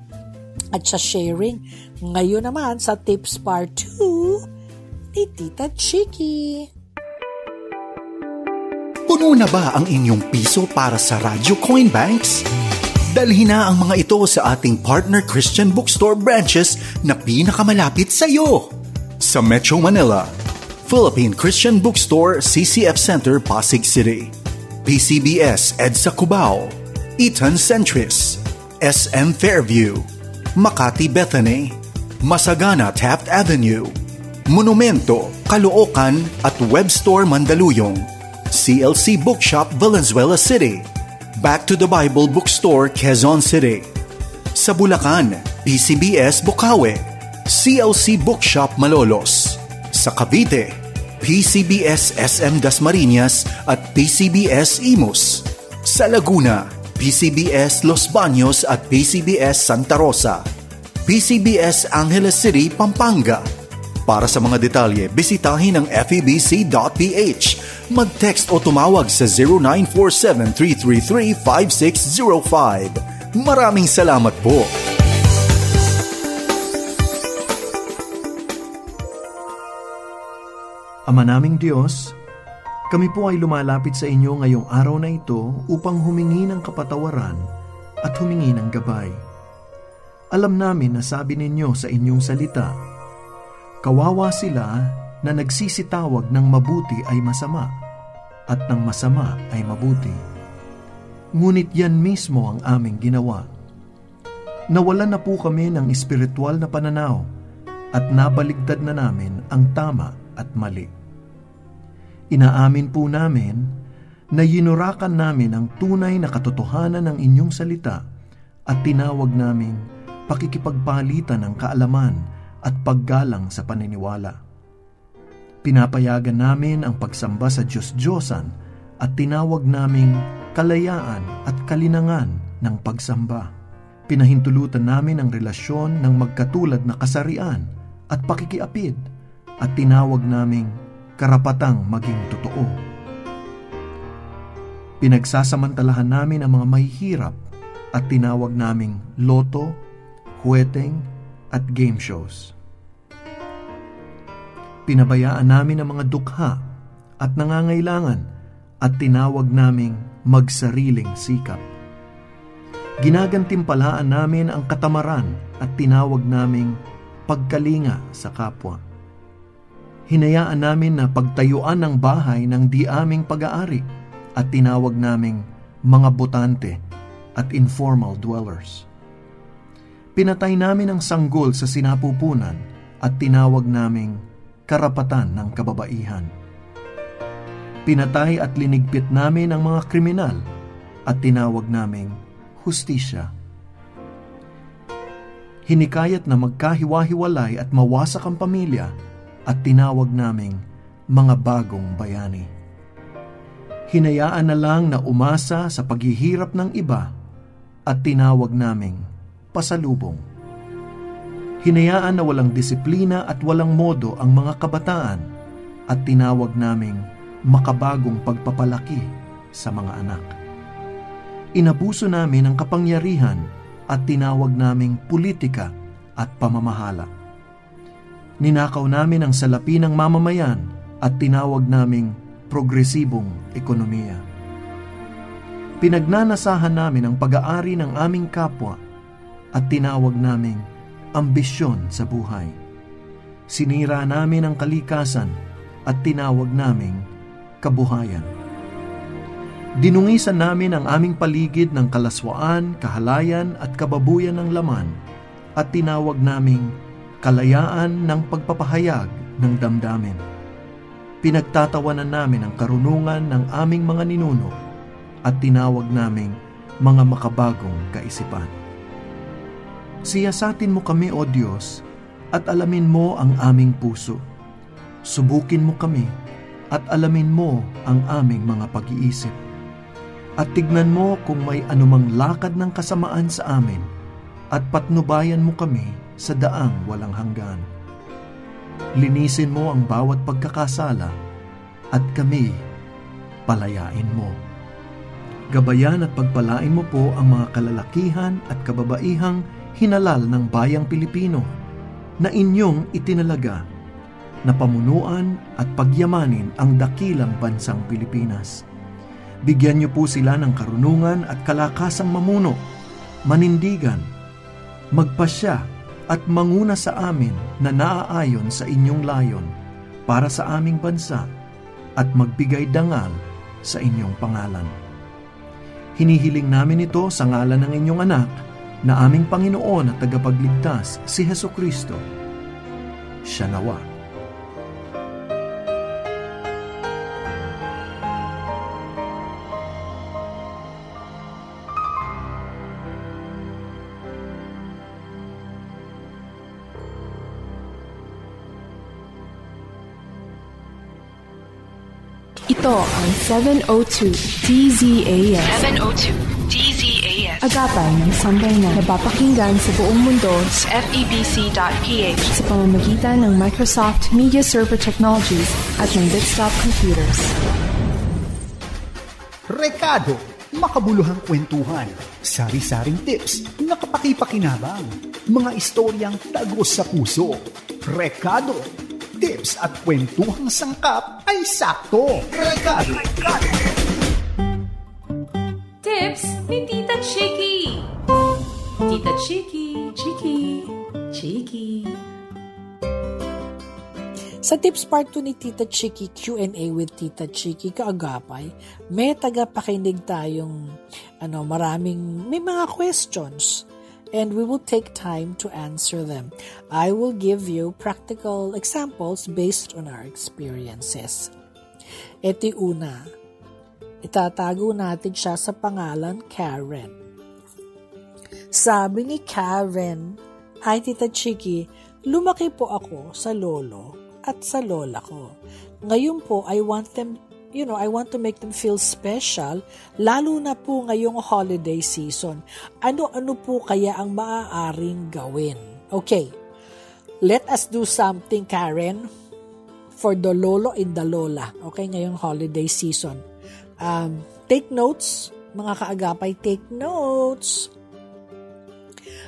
at sa sharing. Ngayon naman sa tips part 2 ni Tita Chiki. Puno na ba ang inyong piso para sa Radyo Coin Banks? Dalhin na ang mga ito sa ating partner Christian Bookstore branches na pinakamalapit sa iyo. Sa Metro Manila, Philippine Christian Bookstore, CCF Center, Pasig City. PCBS, EDSA Cubao. Eaton Centris. SM Fairview. Makati Bethany. Masagana Taft Avenue. Monumento, Caloocan at Webstore Mandaluyong. CLC Bookshop, Valenzuela City. Back to the Bible Bookstore, Quezon City. Sa Bulacan, PCBS Bukawe, CLC Bookshop Malolos. Sa Cavite, PCBS SM Dasmariñas at PCBS Imus. Sa Laguna, PCBS Los Baños at PCBS Santa Rosa, PCBS Angeles City, Pampanga. Para sa mga detalye, bisitahin ang febc.ph. Mag-text o tumawag sa 0947-333-5605. Maraming salamat po. Ama naming Diyos, kami po ay lumalapit sa inyo ngayong araw na ito upang humingi ng kapatawaran at humingi ng gabay. Alam namin na sabi ninyo sa inyong salita, kawawa sila na nagsisitawag ng mabuti ay masama at ng masama ay mabuti. Ngunit yan mismo ang aming ginawa. Nawalan na po kami ng espiritual na pananaw at nabaligtad na namin ang tama at mali. Inaamin po namin na yinurakan namin ang tunay na katotohanan ng inyong salita at tinawag naming pakikipagpalitan ng kaalaman at paggalang sa paniniwala. Pinapayagan namin ang pagsamba sa Diyos-Diyosan at tinawag naming kalayaan at kalinangan ng pagsamba. Pinahintulutan namin ang relasyon ng magkatulad na kasarian at pakikiapid at tinawag naming karapatang maging totoo. Pinagsasamantalahan namin ang mga mahihirap at tinawag naming loto, huweteng at game shows. Pinabayaan namin ang mga dukha at nangangailangan at tinawag naming magsariling sikap. Ginagantimpalaan namin ang katamaran at tinawag naming pagkalinga sa kapwa. Hinayaan namin na pagtayuan ng bahay ng di aming pag-aari at tinawag naming mga botante at informal dwellers. Pinatay namin ang sanggol sa sinapupunan at tinawag naming karapatan ng kababaihan. Pinatay at linigpit namin ang mga kriminal at tinawag naming hustisya. Hinikayat na magkahiwa-hiwalay at mawasak ang pamilya at tinawag naming mga bagong bayani. Hinayaan na lang na umasa sa paghihirap ng iba at tinawag naming pasalubong. Hinayaan na walang disiplina at walang modo ang mga kabataan at tinawag naming makabagong pagpapalaki sa mga anak. Inabuso namin ang kapangyarihan at tinawag naming politika at pamamahala. Ninakaw namin ang salapi ng mamamayan at tinawag naming progresibong ekonomiya. Pinagnanasahan namin ang pag-aari ng aming kapwa at tinawag naming ambisyon sa buhay. Sinira namin ang kalikasan at tinawag naming kabuhayan. Dinungisan namin ang aming paligid ng kalaswaan, kahalayan at kababuyan ng laman at tinawag naming kalayaan ng pagpapahayag ng damdamin. Pinagtatawanan namin ang karunungan ng aming mga ninuno at tinawag naming mga makabagong kaisipan. Siyasatin mo kami, O Diyos, at alamin mo ang aming puso. Subukin mo kami at alamin mo ang aming mga pag-iisip. At tignan mo kung may anumang lakad ng kasamaan sa amin at patnubayan mo kami sa daang walang hanggan. Linisin mo ang bawat pagkakasala at kami palayain mo. Gabayan at pagpalain mo po ang mga kalalakihan at kababaihang hinalal ng bayang Pilipino na inyong itinalaga na pamunuan at pagyamanin ang dakilang bansang Pilipinas. Bigyan niyo po sila ng karunungan at kalakasang mamuno, manindigan, magpasya at manguna sa amin na naaayon sa inyong layon para sa aming bansa at magbigay dangal sa inyong pangalan. Hinihiling namin ito sa ngalan ng inyong anak na aming Panginoon at tagapagligtas, si Hesukristo. Siya nawa. Ito ang 702 DZAS. 702 DZAS. Agapay ng sambayanan na napapakinggan sa buong mundo sa FEBC.ph sa pamamagitan ng Microsoft Media Server Technologies at ng Bitstop Computers. Rekado, makabuluhang kwentuhan, sari-saring tips na kapaki-pakinabang, mga istoryang tagos sa puso. Rekado, tips at kwentuhang sangkap ay sakto. Rekado. Tips ni Tita Chiki. Tita Chiki, Chiki, Chiki. Sa Tips Part 2 ni Tita Chiki, Q&A with Tita Chiki, kaagapay, may tagapakinig tayong may mga questions and we will take time to answer them. I will give you practical examples based on our experiences. Ito yung una. Itatago natin siya sa pangalan Karen. Sabi ni Karen, "Hi Tita Chiki, lumaki po ako sa lolo at sa lola ko. Ngayon po, I want to make them feel special, lalo na po ngayong holiday season. Ano-ano po kaya ang maaaring gawin?" Okay, let us do something, Karen, for the lolo and the lola. Okay, ngayong holiday season. Take notes, mga kaagapay, take notes.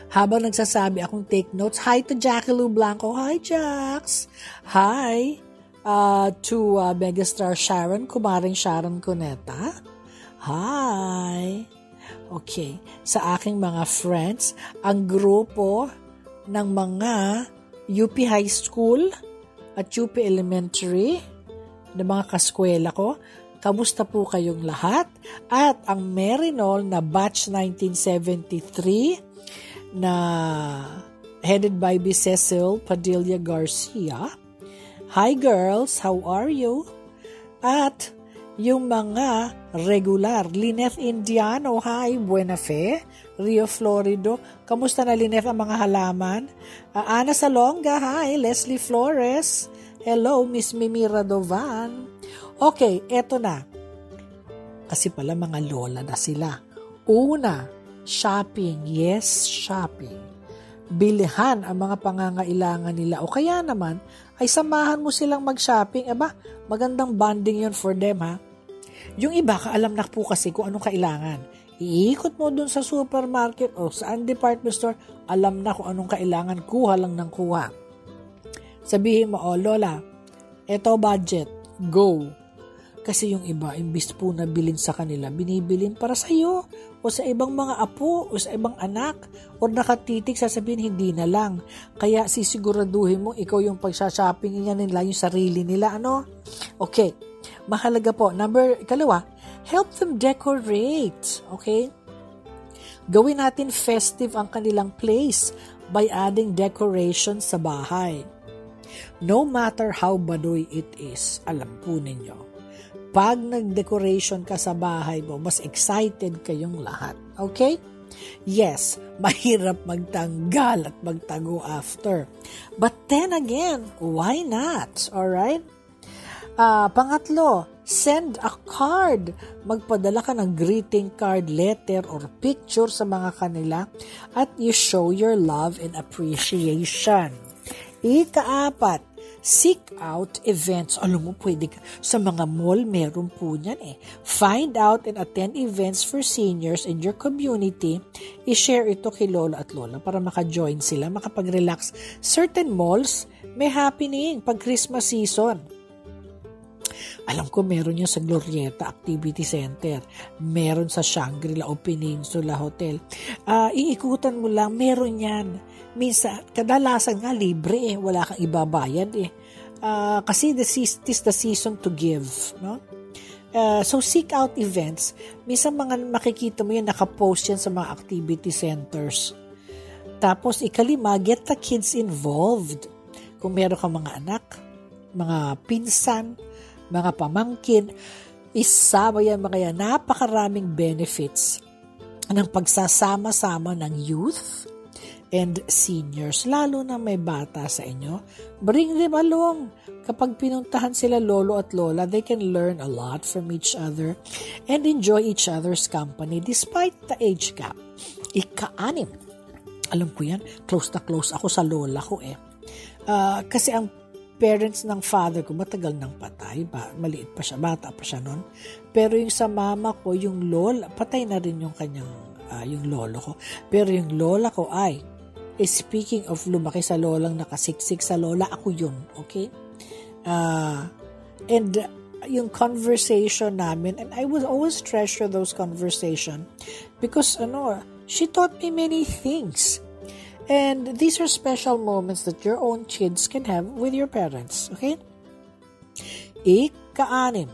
Habang nagsasabi akong take notes, hi to Jackie Lou Blanco. Hi, Jax. Hi to Megastar Sharon, Kumaring Sharon Cuneta. Hi. Okay. Sa aking mga friends, ang grupo ng mga UP High School at UP Elementary na mga kaskwela ko, kamusta po kayong lahat? At ang Merinol na batch 1973 na headed by B. Cecil Padilla Garcia. Hi girls, how are you? At yung mga regular, Lineth Indiano, hi, Buena Fe, Rio Florido, kamusta na Lineth ang mga halaman? Ana Salonga, hi, Leslie Flores, hello, Miss Mimi Radovan. Okay, eto na. Kasi pala mga lola na sila. Una, shopping. Yes, shopping. Bilihan ang mga pangangailangan nila o kaya naman ay samahan mo silang mag-shopping. Magandang bonding yon for them, ha? Yung iba, kaalam na po kasi kung anong kailangan. Iikot mo dun sa supermarket o saan department store, alam na kung anong kailangan, kuha lang ng kuha. Sabihin mo, lola, eto budget, go. Kasi yung iba, imbis po na bilin sa kanila, binibilin para sa iyo o sa ibang mga apo o sa ibang anak o nakatitig, sasabihin hindi na lang. Kaya sisiguraduhin mo ikaw yung pagsashopping nila, yung sarili nila. Okay, mahalaga po. Ikalawa, help them decorate. Okay? Gawin natin festive ang kanilang place by adding decorations sa bahay. No matter how baduy it is, alam po ninyo, pag nag-decoration ka sa bahay mo, mas excited kayong lahat. Okay? Yes, mahirap magtanggal at magtago after. But then again, why not? Alright? Pangatlo, send a card. Magpadala ka ng greeting card, letter, or picture sa mga kanila at you show your love and appreciation. Ika-apat, seek out events. Alam mo, pwede ka. Sa mga mall, meron po niyan eh. Find out and attend events for seniors in your community. I-share ito kay lola at lola para maka-join sila, makapag-relax. Certain malls, may happening pag Christmas season. Alam ko meron yan sa Glorieta Activity Center. Meron sa Shangri-La o Peninsula Hotel. Iikutan mo lang, meron yan. Minsan, kadalasan nga libre eh. Wala kang ibabayad eh. Kasi this is the season to give. No? So seek out events. Minsan mga makikita mo yan, nakapost yan sa mga activity centers. Tapos ikalima, get the kids involved. Kung meron kang mga anak, mga pinsan, mga pamangkin, isama yan mga yan. Napakaraming benefits ng pagsasama-sama ng youth and seniors, lalo na may bata sa inyo. Bring them along. Kapag pinuntahan sila lolo at lola, they can learn a lot from each other and enjoy each other's company despite the age gap. Ika-6. Alam ko yan, close na close ako sa lola ko eh. Kasi ang parents ng father ko matagal nang patay, maliit pa siya, bata pa siya noon. Pero yung sa mama ko, yung lola, patay na rin yung kanyang, yung lolo ko. Pero yung lola ko ay, speaking of lumaki sa lolang nakasiksik sa lola, ako yun, okay? And yung conversation namin, and I will always treasure those conversation because, she taught me many things. And these are special moments that your own kids can have with your parents. Okay? Ika-6.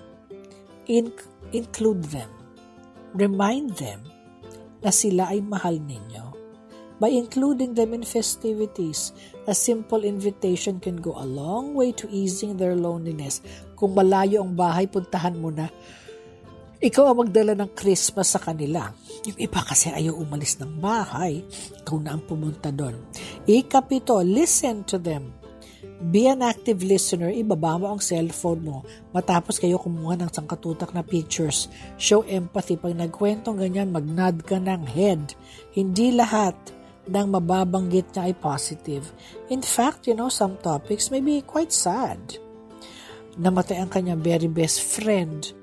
Include them. Remind them na sila ay mahal ninyo. By including them in festivities, a simple invitation can go a long way to easing their loneliness. Kung malayo ang bahay, puntahan mo na. Ikaw ang magdala ng Christmas sa kanila. Yung iba kasi ayaw umalis ng bahay. Ikaw na ang pumunta doon. Ika-7, listen to them. Be an active listener. Ibaba mo ang cellphone mo. Matapos kayo kumuha ng sangkatutak na pictures. Show empathy. Pag nagkwentong ganyan, mag-nod ka ng head. Hindi lahat ng mababanggit niya ay positive. In fact, some topics may be quite sad. Namatay ang kanyang very best friend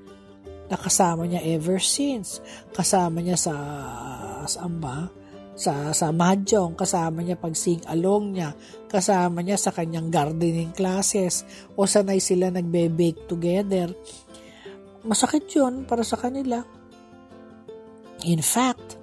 na kasama niya ever since. Kasama niya sa mahjong, kasama niya pag sing-along niya, kasama niya sa kanyang gardening classes, o sanay sila nagbe-bake together. Masakit yun para sa kanila. In fact,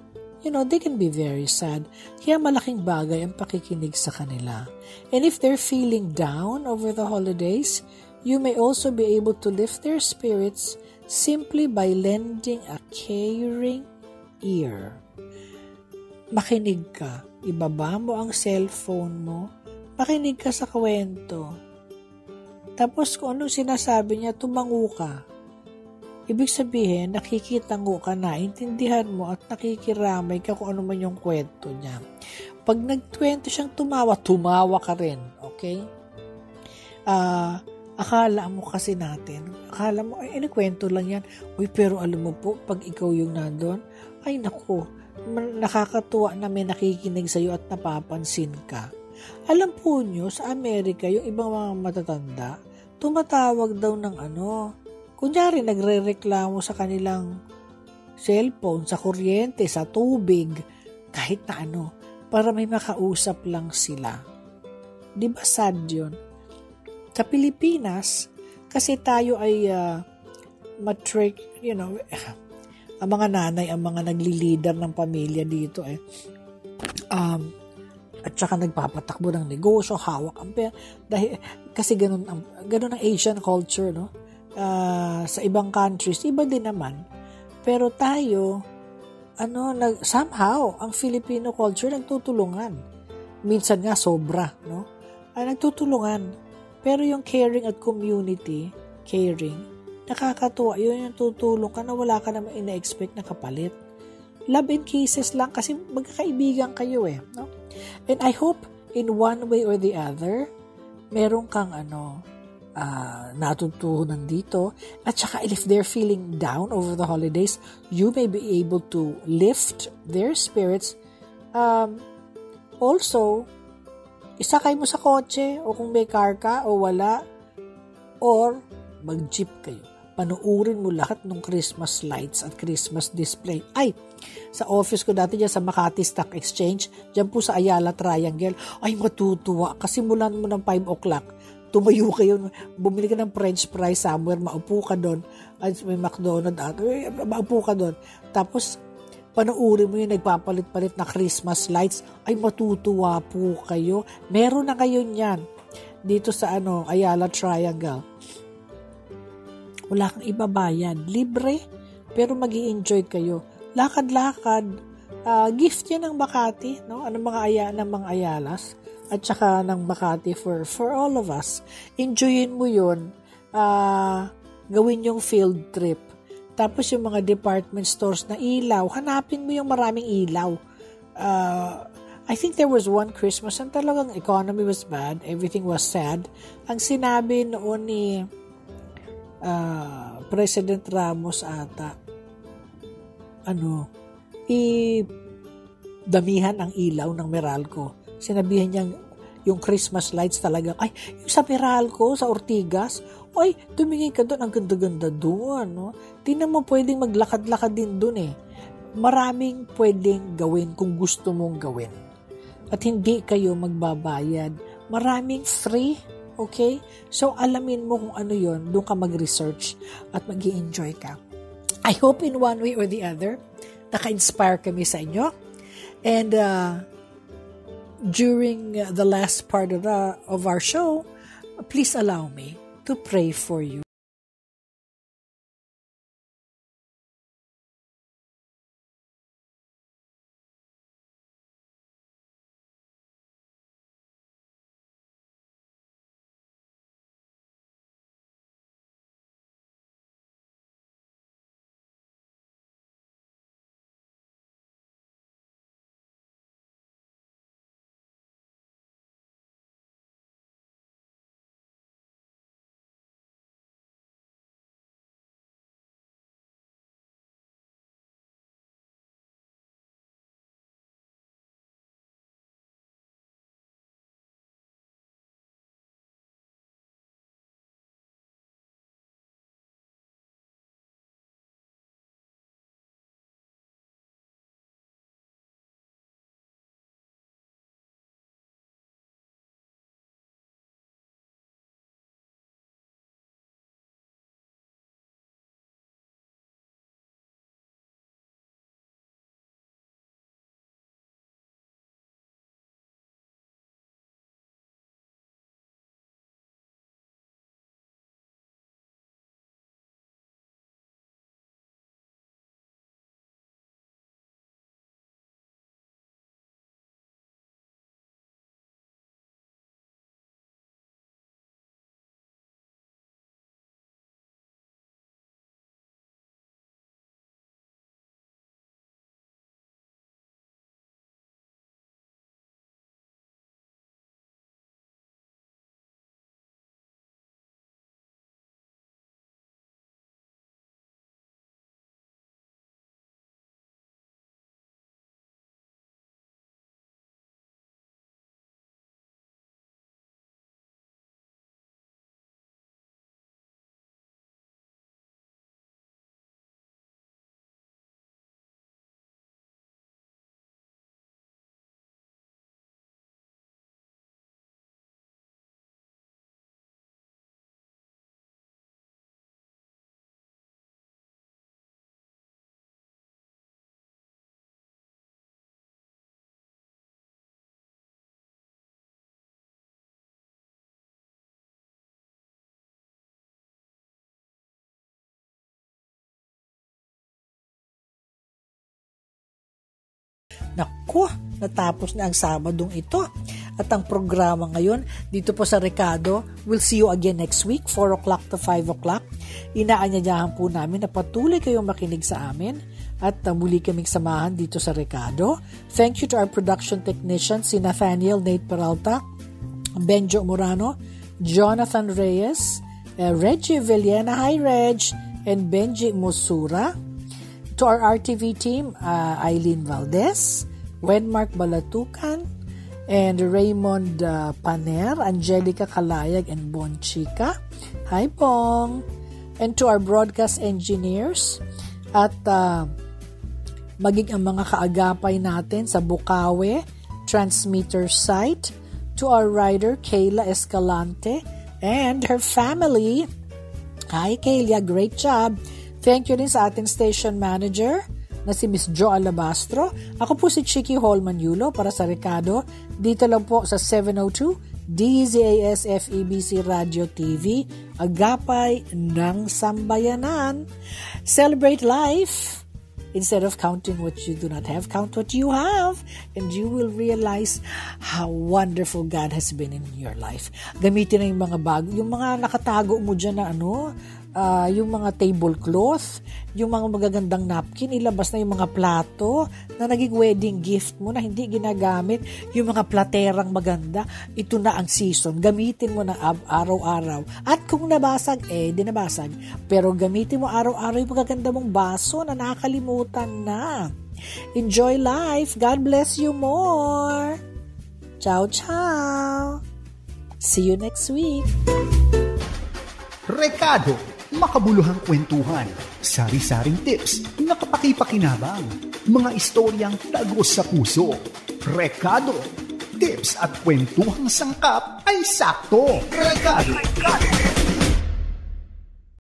they can be very sad. Kaya malaking bagay ang pakikinig sa kanila. And if they're feeling down over the holidays, you may also be able to lift their spirits simply by lending a caring ear. Makinig ka. Ibaba mo ang cellphone mo. Makinig ka sa kwento. Tapos kung anong sinasabi niya, tumango ka. Ibig sabihin, nakikitango ka na, intindihan mo at nakikiramay ka kung ano man yung kwento niya. Pag nagkwento siyang tumawa ka rin. Okay? Akala mo kasi natin, ay kwento lang yan. Uy, pero alam mo po, pag ikaw yung nandun, ay naku, nakakatuwa na may nakikinig sa'yo at napapansin ka. Alam po nyo, sa Amerika, yung ibang mga matatanda, tumatawag daw ng kunyari nagre-reklamo sa kanilang cellphone, sa kuryente, sa tubig, kahit na para may makausap lang sila. Di ba sad yun? Sa Pilipinas, kasi tayo ay ang mga nanay, ang mga nagli-leader ng pamilya dito at saka nagpapatakbo ng negosyo, hawak ang pera. Dahil, kasi ganun ang Asian culture, no? Sa ibang countries, iba din naman. Pero tayo, somehow, ang Filipino culture nagtutulungan. Minsan nga sobra, no? Nagtutulungan. Pero yung caring at community, nakakatuwa. Yun yung tutulong ka na wala ka naman ina-expect na kapalit. Love in cases lang kasi magkakaibigan kayo no? And I hope in one way or the other, meron kang natutunan dito. At saka if they're feeling down over the holidays, you may be able to lift their spirits. Also, isakay mo sa kotse o kung may car ka o wala, or mag-jeep kayo. Panuurin mo lahat ng Christmas lights at Christmas display. Ay, sa office ko dati dyan sa Makati Stock Exchange, dyan po sa Ayala Triangle, ay matutuwa kasi mula mo ng 5 o'clock, tumayo kayo, bumili ka ng French fries somewhere, maupo ka doon, ay may McDonald's, maupo ka doon. Tapos, panuuri mo yung nagpapalit-palit na Christmas lights, ay matutuwa po kayo. Meron na kayo niyan dito sa Ayala Triangle. Wala kang ibabayad. Libre, pero mag-i-enjoy kayo. Lakad-lakad. Gift yan ng Makati, no? Ng mga Ayalas at saka ng Makati for all of us. Enjoyin mo yun. Gawin yung field trip. Tapos yung mga department stores na ilaw, hanapin mo yung maraming ilaw. I think there was one Christmas and talagang economy was bad, everything was sad. Ang sinabi noon ni President Ramos ata, damihan ang ilaw ng Meralco. Sinabihan niyang yung Christmas lights talaga, ay, yung sa Meralco, sa Ortigas, ay, tumingin ka doon, ang ganda-ganda doon. No? Tingnan mo, pwedeng maglakad-lakad din doon eh. Maraming pwedeng gawin kung gusto mong gawin. At hindi kayo magbabayad. Maraming free, okay? So, alamin mo kung ano yon, doon ka mag-research at mag-i-enjoy ka. I hope in one way or the other, naka-inspire kami sa inyo. And during the last part of our show, please allow me to pray for you. Naku, natapos na ang Sabadong ito. At ang programa ngayon, dito po sa Recado, we'll see you again next week, 4 o'clock to 5 o'clock. Inaanyayahan po namin na patuloy kayong makinig sa amin at muli kaming samahan dito sa Recado. Thank you to our production technicians, si Nathaniel Nate Peralta, Benjo Morano, Jonathan Reyes, Reggie Villena, hi Reg, and Benji Musura. To our RTV team, Eileen Valdez, Wenmark Balatukan, and Raymond Paner, Angelica Kalayag, and Bon Chica. Hi, Bong! And to our broadcast engineers at maging ang mga kaagapay natin sa Bukawe transmitter site, to our writer, Kayla Escalante, and her family. Hi, Kayla, great job! Thank you din sa ating station manager na si Miss Jo Alabastro. Ako po si Chicky Holman Yulo para sa Recado. Dito lang po sa 702 DZAS FEBC Radio TV, agapay ng sambayanan. Celebrate life. Instead of counting what you do not have, count what you have. And you will realize how wonderful God has been in your life. Gamitin na yung mga bago, yung mga nakatago mo dyan na yung mga tablecloth, yung mga magagandang napkin, ilabas na yung mga plato na naging wedding gift mo na hindi ginagamit, yung mga platerang maganda, ito na ang season. Gamitin mo na araw-araw. At kung nabasag, di nabasag. Pero gamitin mo araw-araw yung magaganda mong baso na nakakalimutan na. Enjoy life. God bless you more. Ciao, ciao. See you next week. Rekado, makabuluhang kwentuhan, sari-saring tips na kapaki-pakinabang, mga istoryang tagos sa puso. Rekado, tips at kwentuhang sangkap ay sakto. Rekado.